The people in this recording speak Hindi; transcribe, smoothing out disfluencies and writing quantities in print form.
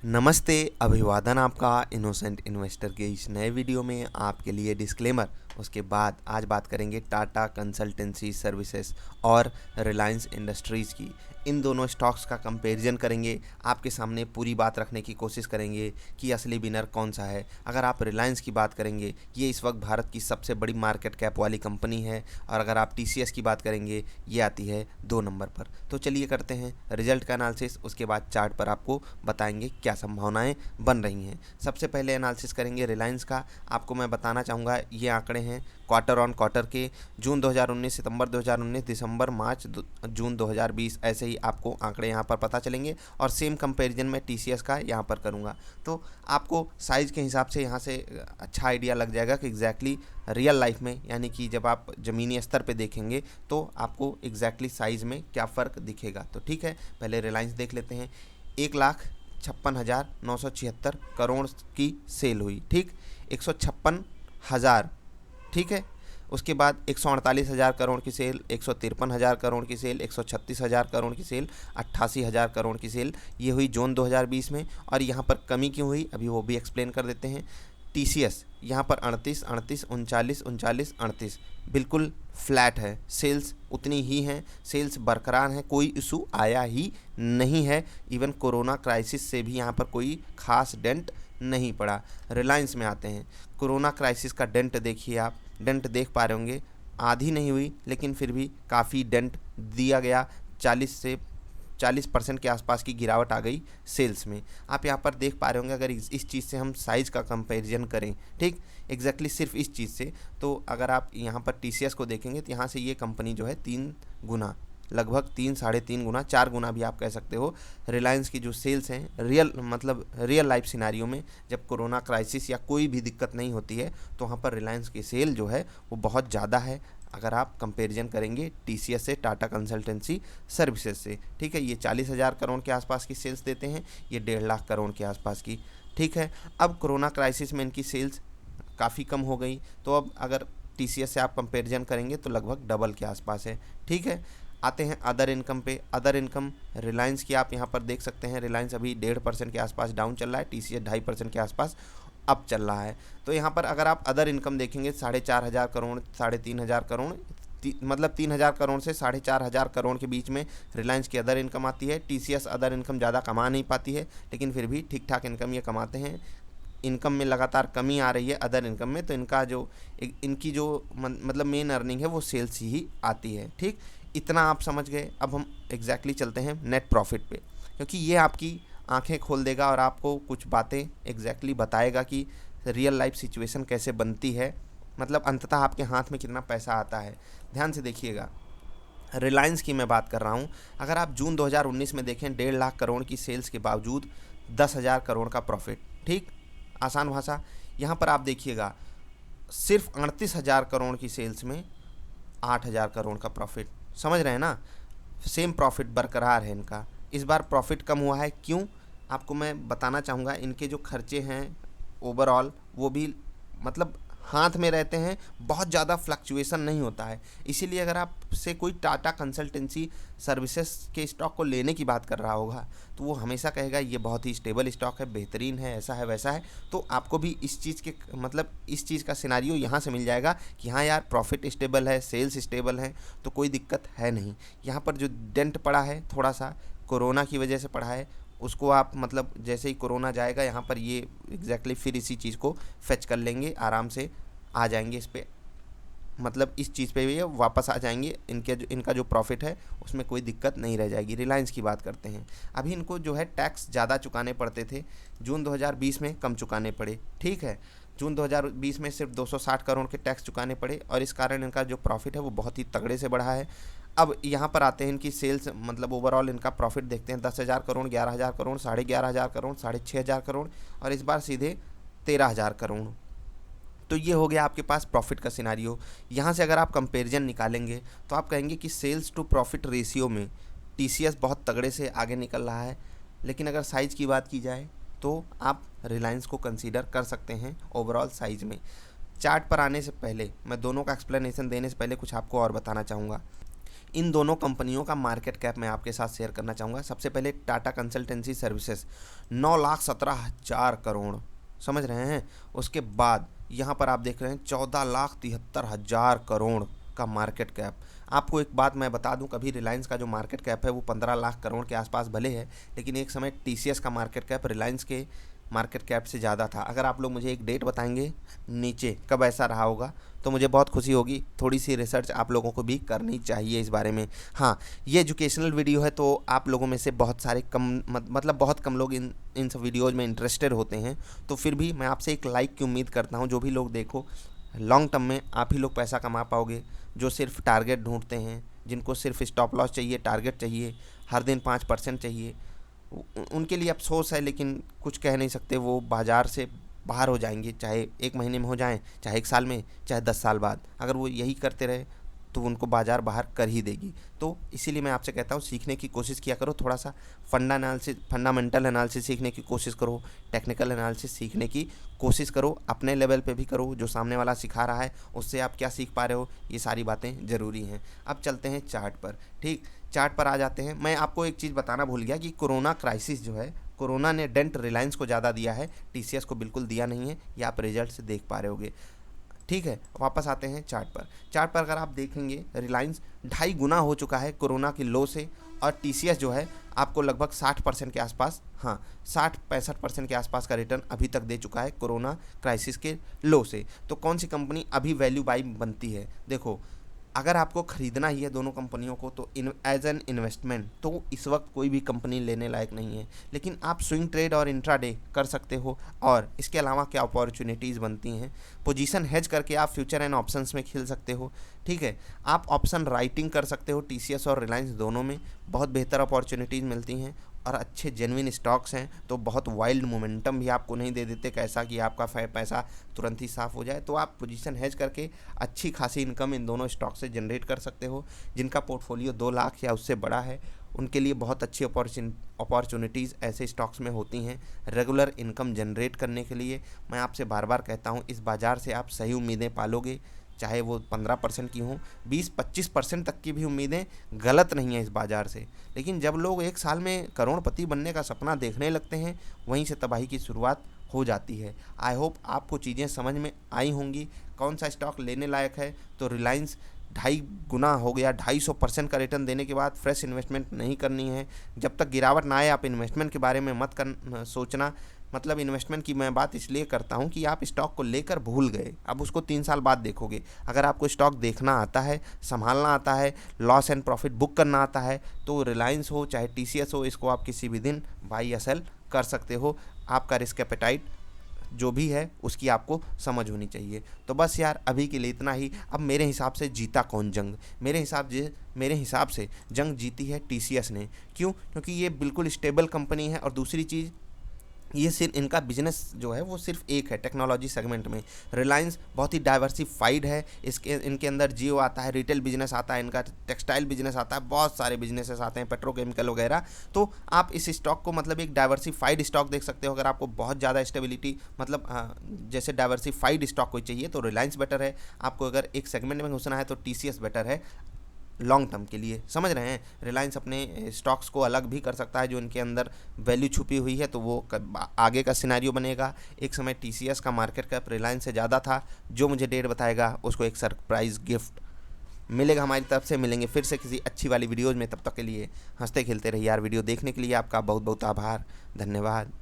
नमस्ते, अभिवादन आपका इनोसेंट इन्वेस्टर के इस नए वीडियो में आपके लिए डिस्क्लेमर। उसके बाद आज बात करेंगे टाटा कंसल्टेंसी सर्विसेज और रिलायंस इंडस्ट्रीज़ की। इन दोनों स्टॉक्स का कंपैरिजन करेंगे, आपके सामने पूरी बात रखने की कोशिश करेंगे कि असली विनर कौन सा है। अगर आप रिलायंस की बात करेंगे, ये इस वक्त भारत की सबसे बड़ी मार्केट कैप वाली कंपनी है, और अगर आप टीसीएस की बात करेंगे, ये आती है 2 नंबर पर। तो चलिए करते हैं रिजल्ट का एनालिसिस, उसके बाद चार्ट पर आपको बताएंगे क्या संभावनाएं बन रही हैं। सबसे पहले एनालिसिस करेंगे रिलायंस का। आपको मैं बताना चाहूँगा, ये आंकड़े हैं क्वार्टर ऑन क्वार्टर के, जून 2019, सितंबर 2019, दिसंबर, मार्च, जून 2020, ऐसे ही आपको आंकड़े यहाँ पर पता चलेंगे। और सेम कंपैरिजन मैं टीसीएस का यहाँ पर करूँगा, तो आपको साइज़ के हिसाब से यहाँ से अच्छा आइडिया लग जाएगा कि एग्जैक्टली रियल लाइफ में, यानी कि जब आप ज़मीनी स्तर पे देखेंगे तो आपको एग्जैक्टली साइज़ में क्या फ़र्क दिखेगा। तो ठीक है, पहले रिलायंस देख लेते हैं। 1,56,976 करोड़ की सेल हुई, ठीक, 156,000, ठीक है। उसके बाद 148,000 करोड़ की सेल, 153,000 करोड़ की सेल, 136,000 करोड़ की सेल, 88,000 करोड़ की सेल, ये हुई जून 2020 में। और यहाँ पर कमी क्यों हुई, अभी वो भी एक्सप्लेन कर देते हैं। टीसीएस यहाँ पर 38, 38, 39, 39, 38 बिल्कुल फ्लैट है, सेल्स उतनी ही हैं, सेल्स बरकरार हैं, कोई इशू आया ही नहीं है। इवन कोरोना क्राइसिस से भी यहाँ पर कोई खास डेंट नहीं पड़ा। रिलायंस में आते हैं, कोरोना क्राइसिस का डेंट देखिए, आप डेंट देख पा रहे होंगे, आधी नहीं हुई लेकिन फिर भी काफ़ी डेंट दिया गया। 40% के आसपास की गिरावट आ गई सेल्स में। आप यहाँ पर देख पा रहे होंगे, अगर इस चीज़ से हम साइज़ का कंपैरिजन करें, ठीक, एग्जैक्टली सिर्फ इस चीज़ से, तो अगर आप यहाँ पर टीसीएस को देखेंगे तो यहाँ से ये कंपनी जो है 3 गुना, लगभग 3 साढ़े 3 गुना, 4 गुना भी आप कह सकते हो, रिलायंस की जो सेल्स हैं रियल लाइफ सिनारियो में, जब कोरोना क्राइसिस या कोई भी दिक्कत नहीं होती है, तो वहाँ पर रिलायंस की सेल जो है वो बहुत ज़्यादा है अगर आप कंपैरिजन करेंगे टीसीएस से, टाटा कंसल्टेंसी सर्विसेज से। ठीक है, ये 40,000 करोड़ के आसपास की सेल्स देते हैं, ये 1.5 लाख करोड़ के आसपास की। ठीक है, अब कोरोना क्राइसिस में इनकी सेल्स काफ़ी कम हो गई, तो अब अगर टीसीएस से आप कंपैरिजन करेंगे तो लगभग डबल के आसपास है। ठीक है, आते हैं अदर इनकम पे। अदर इनकम रिलायंस की आप यहाँ पर देख सकते हैं, रिलायंस अभी 1.5% के आसपास डाउन चल रहा है, टीसीएस 2.5% के आसपास अप चल रहा है। तो यहाँ पर अगर आप अदर इनकम देखेंगे, 4,500 करोड़, 3,500 करोड़, मतलब 3,000 करोड़ से 4,500 करोड़ के बीच में रिलायंस की अदर इनकम आती है। टीसीएस अदर इनकम ज़्यादा कमा नहीं पाती है, लेकिन फिर भी ठीक ठाक इनकम ये कमाते हैं। इनकम में लगातार कमी आ रही है अदर इनकम में, तो इनकी जो मतलब मेन अर्निंग है वो सेल्स ही आती है। ठीक, इतना आप समझ गए। अब हम एग्जैक्टली चलते हैं नेट प्रॉफिट पे, क्योंकि ये आपकी आंखें खोल देगा और आपको कुछ बातें एग्जैक्टली बताएगा कि रियल लाइफ सिचुएशन कैसे बनती है, मतलब अंततः आपके हाथ में कितना पैसा आता है। ध्यान से देखिएगा, रिलायंस की मैं बात कर रहा हूँ। अगर आप जून 2019 में देखें, 1.5 लाख करोड़ की सेल्स के बावजूद 10,000 करोड़ का प्रॉफिट। ठीक, आसान भाषा, यहाँ पर आप देखिएगा, सिर्फ 38,000 करोड़ की सेल्स में 8,000 करोड़ का प्रॉफिट। समझ रहे हैं ना, सेम प्रॉफिट बरकरार है इनका। इस बार प्रॉफिट कम हुआ है, क्यों, आपको मैं बताना चाहूँगा। इनके जो खर्चे हैं ओवरऑल, वो भी मतलब हाथ में रहते हैं, बहुत ज़्यादा फ्लक्चुएशन नहीं होता है। इसीलिए अगर आपसे कोई टाटा कंसल्टेंसी सर्विसेज के स्टॉक को लेने की बात कर रहा होगा, तो वो हमेशा कहेगा ये बहुत ही स्टेबल स्टॉक है, बेहतरीन है, ऐसा है वैसा है। तो आपको भी इस चीज़ के मतलब इस चीज़ का सिनारियो यहाँ से मिल जाएगा कि हाँ यार, प्रॉफिट स्टेबल है, सेल्स स्टेबल है, तो कोई दिक्कत है नहीं। यहाँ पर जो डेंट पड़ा है थोड़ा सा कोरोना की वजह से पड़ा है, उसको आप मतलब जैसे ही कोरोना जाएगा यहाँ पर ये एग्जैक्टली फिर इसी चीज़ को फेच कर लेंगे, आराम से आ जाएंगे इस पे, मतलब इस चीज़ पे भी ये वापस आ जाएंगे। इनका जो प्रॉफिट है उसमें कोई दिक्कत नहीं रह जाएगी। रिलायंस की बात करते हैं, अभी इनको जो है टैक्स ज़्यादा चुकाने पड़ते थे, जून 2020 में कम चुकाने पड़े। ठीक है, जून 2020 में सिर्फ 260 करोड़ के टैक्स चुकाने पड़े, और इस कारण इनका जो प्रॉफिट है वो बहुत ही तगड़े से बढ़ा है। अब यहाँ पर आते हैं इनकी सेल्स, मतलब ओवरऑल इनका प्रॉफिट देखते हैं, 10,000 करोड़, 11,000 करोड़, 11,500 करोड़, 6,500 करोड़, और इस बार सीधे 13,000 करोड़। तो ये हो गया आपके पास प्रॉफिट का सिनारियो। यहाँ से अगर आप कंपैरिजन निकालेंगे तो आप कहेंगे कि सेल्स टू प्रॉफिट रेशियो में टीसीएस बहुत तगड़े से आगे निकल रहा है, लेकिन अगर साइज़ की बात की जाए तो आप रिलायंस को कंसीडर कर सकते हैं ओवरऑल साइज़ में। चार्ट पर आने से पहले मैं दोनों का एक्सप्लेनेशन देने से पहले कुछ आपको और बताना चाहूँगा। इन दोनों कंपनियों का मार्केट कैप मैं आपके साथ शेयर करना चाहूँगा। सबसे पहले टाटा कंसल्टेंसी सर्विसेज 9,17,000 करोड़, समझ रहे हैं। उसके बाद यहाँ पर आप देख रहे हैं 14,73,000 करोड़ का मार्केट कैप। आपको एक बात मैं बता दूं, कभी रिलायंस का जो मार्केट कैप है वो 15 लाख करोड़ के आसपास भले है, लेकिन एक समय टीसीएस का मार्केट कैप रिलायंस के मार्केट कैप से ज़्यादा था। अगर आप लोग मुझे एक डेट बताएंगे नीचे कब ऐसा रहा होगा तो मुझे बहुत खुशी होगी। थोड़ी सी रिसर्च आप लोगों को भी करनी चाहिए इस बारे में। हाँ, ये एजुकेशनल वीडियो है तो आप लोगों में से बहुत सारे मतलब बहुत कम लोग इन सब वीडियोज़ में इंटरेस्टेड होते हैं, तो फिर भी मैं आपसे एक लाइक की उम्मीद करता हूँ। जो भी लोग देखो, लॉन्ग टर्म में आप ही लोग पैसा कमा पाओगे। जो सिर्फ टारगेट ढूंढते हैं, जिनको सिर्फ स्टॉप लॉस चाहिए, टारगेट चाहिए, हर दिन 5% चाहिए, उनके लिए अफसोस है, लेकिन कुछ कह नहीं सकते। वो बाज़ार से बाहर हो जाएंगे, चाहे 1 महीने में हो जाएं, चाहे 1 साल में, चाहे 10 साल बाद। अगर वो यही करते रहे तो उनको बाज़ार बाहर कर ही देगी। तो इसीलिए मैं आपसे कहता हूँ सीखने की कोशिश किया करो, थोड़ा सा फंडामेंटल एनालिसिस सीखने की कोशिश करो, टेक्निकल एनालिसिस सीखने की कोशिश करो, अपने लेवल पे भी करो। जो सामने वाला सिखा रहा है उससे आप क्या सीख पा रहे हो, ये सारी बातें ज़रूरी हैं। अब चलते हैं चार्ट पर। ठीक, चार्ट पर आ जाते हैं। मैं आपको एक चीज़ बताना भूल गया कि कोरोना क्राइसिस जो है, कोरोना ने डेंट रिलायंस को ज़्यादा दिया है, टीसीएस को बिल्कुल दिया नहीं है। ये आप रिजल्ट से देख पा रहे होगे। ठीक है, वापस आते हैं चार्ट पर। चार्ट पर अगर आप देखेंगे रिलायंस 2.5 गुना हो चुका है कोरोना के लो से, और टीसीएस जो है आपको लगभग 60% के आसपास, हाँ 60-65% के आसपास का रिटर्न अभी तक दे चुका है कोरोना क्राइसिस के लो से। तो कौन सी कंपनी अभी वैल्यू बाई बनती है? देखो, अगर आपको ख़रीदना ही है दोनों कंपनियों को तो एज एन इन्वेस्टमेंट तो इस वक्त कोई भी कंपनी लेने लायक नहीं है, लेकिन आप स्विंग ट्रेड और इंट्राडे कर सकते हो। और इसके अलावा क्या अपॉर्चुनिटीज़ बनती हैं, पोजीशन हेज करके आप फ्यूचर एंड ऑप्शंस में खेल सकते हो। ठीक है, आप ऑप्शन राइटिंग कर सकते हो। टीसीएस और रिलायंस दोनों में बहुत बेहतर अपॉर्चुनिटीज़ मिलती हैं और अच्छे जेन्युइन स्टॉक्स हैं, तो बहुत वाइल्ड मोमेंटम भी आपको नहीं दे देते कैसा कि आपका पैसा तुरंत ही साफ़ हो जाए। तो आप पोजीशन हेज करके अच्छी खासी इनकम इन दोनों स्टॉक से जनरेट कर सकते हो। जिनका पोर्टफोलियो 2 लाख या उससे बड़ा है उनके लिए बहुत अच्छी अपॉर्चुनिटीज़ ऐसे स्टॉक्स में होती हैं रेगुलर इनकम जनरेट करने के लिए। मैं आपसे बार बार कहता हूँ, इस बाज़ार से आप सही उम्मीदें पालोगे, चाहे वो 15% की हों, 20-25% तक की भी उम्मीदें गलत नहीं है इस बाज़ार से। लेकिन जब लोग 1 साल में करोड़पति बनने का सपना देखने लगते हैं, वहीं से तबाही की शुरुआत हो जाती है। आई होप आपको चीज़ें समझ में आई होंगी। कौन सा स्टॉक लेने लायक है, तो रिलायंस 2.5 गुना हो गया, 250% का रिटर्न देने के बाद फ्रेश इन्वेस्टमेंट नहीं करनी है। जब तक गिरावट ना आए आप इन्वेस्टमेंट के बारे में मत सोचना। मतलब इन्वेस्टमेंट की मैं बात इसलिए करता हूं कि आप स्टॉक को लेकर भूल गए, अब उसको 3 साल बाद देखोगे। अगर आपको स्टॉक देखना आता है, संभालना आता है, लॉस एंड प्रॉफिट बुक करना आता है, तो रिलायंस हो चाहे टीसीएस हो, इसको आप किसी भी दिन बाई या सेल कर सकते हो। आपका रिस्क एपेटाइट जो भी है उसकी आपको समझ होनी चाहिए। तो बस यार, अभी के लिए इतना ही। अब मेरे हिसाब से जीता कौन जंग? मेरे हिसाब से जंग जीती है टीसीएस ने। क्यों? क्योंकि ये बिल्कुल स्टेबल कंपनी है, और दूसरी चीज़ ये सिर्फ इनका बिजनेस जो है वो सिर्फ एक है टेक्नोलॉजी सेगमेंट में। रिलायंस बहुत ही डाइवर्सिफाइड है, इनके अंदर जियो आता है, रिटेल बिजनेस आता है, इनका टेक्सटाइल बिजनेस आता है, बहुत सारे बिजनेसेस आते हैं, पेट्रोकेमिकल वगैरह। तो आप इस स्टॉक को मतलब एक डाइवर्सिफाइड स्टॉक देख सकते हो। अगर आपको बहुत ज़्यादा स्टेबिलिटी मतलब जैसे डाइवर्सिफाइड स्टॉक कोई चाहिए तो रिलायंस बेटर है। आपको अगर एक सेगमेंट में घुसना है तो टीसीएस बेटर है लॉन्ग टर्म के लिए, समझ रहे हैं। रिलायंस अपने स्टॉक्स को अलग भी कर सकता है, जो इनके अंदर वैल्यू छुपी हुई है, तो वो आगे का सिनेरियो बनेगा। एक समय टीसीएस का मार्केट कैप रिलायंस से ज़्यादा था। जो मुझे डेट बताएगा उसको एक सरप्राइज़ गिफ्ट मिलेगा हमारी तरफ से। मिलेंगे फिर से किसी अच्छी वाली वीडियोज़ में, तब तक के लिए हंसते खेलते रहिए यार। वीडियो देखने के लिए आपका बहुत बहुत आभार, धन्यवाद।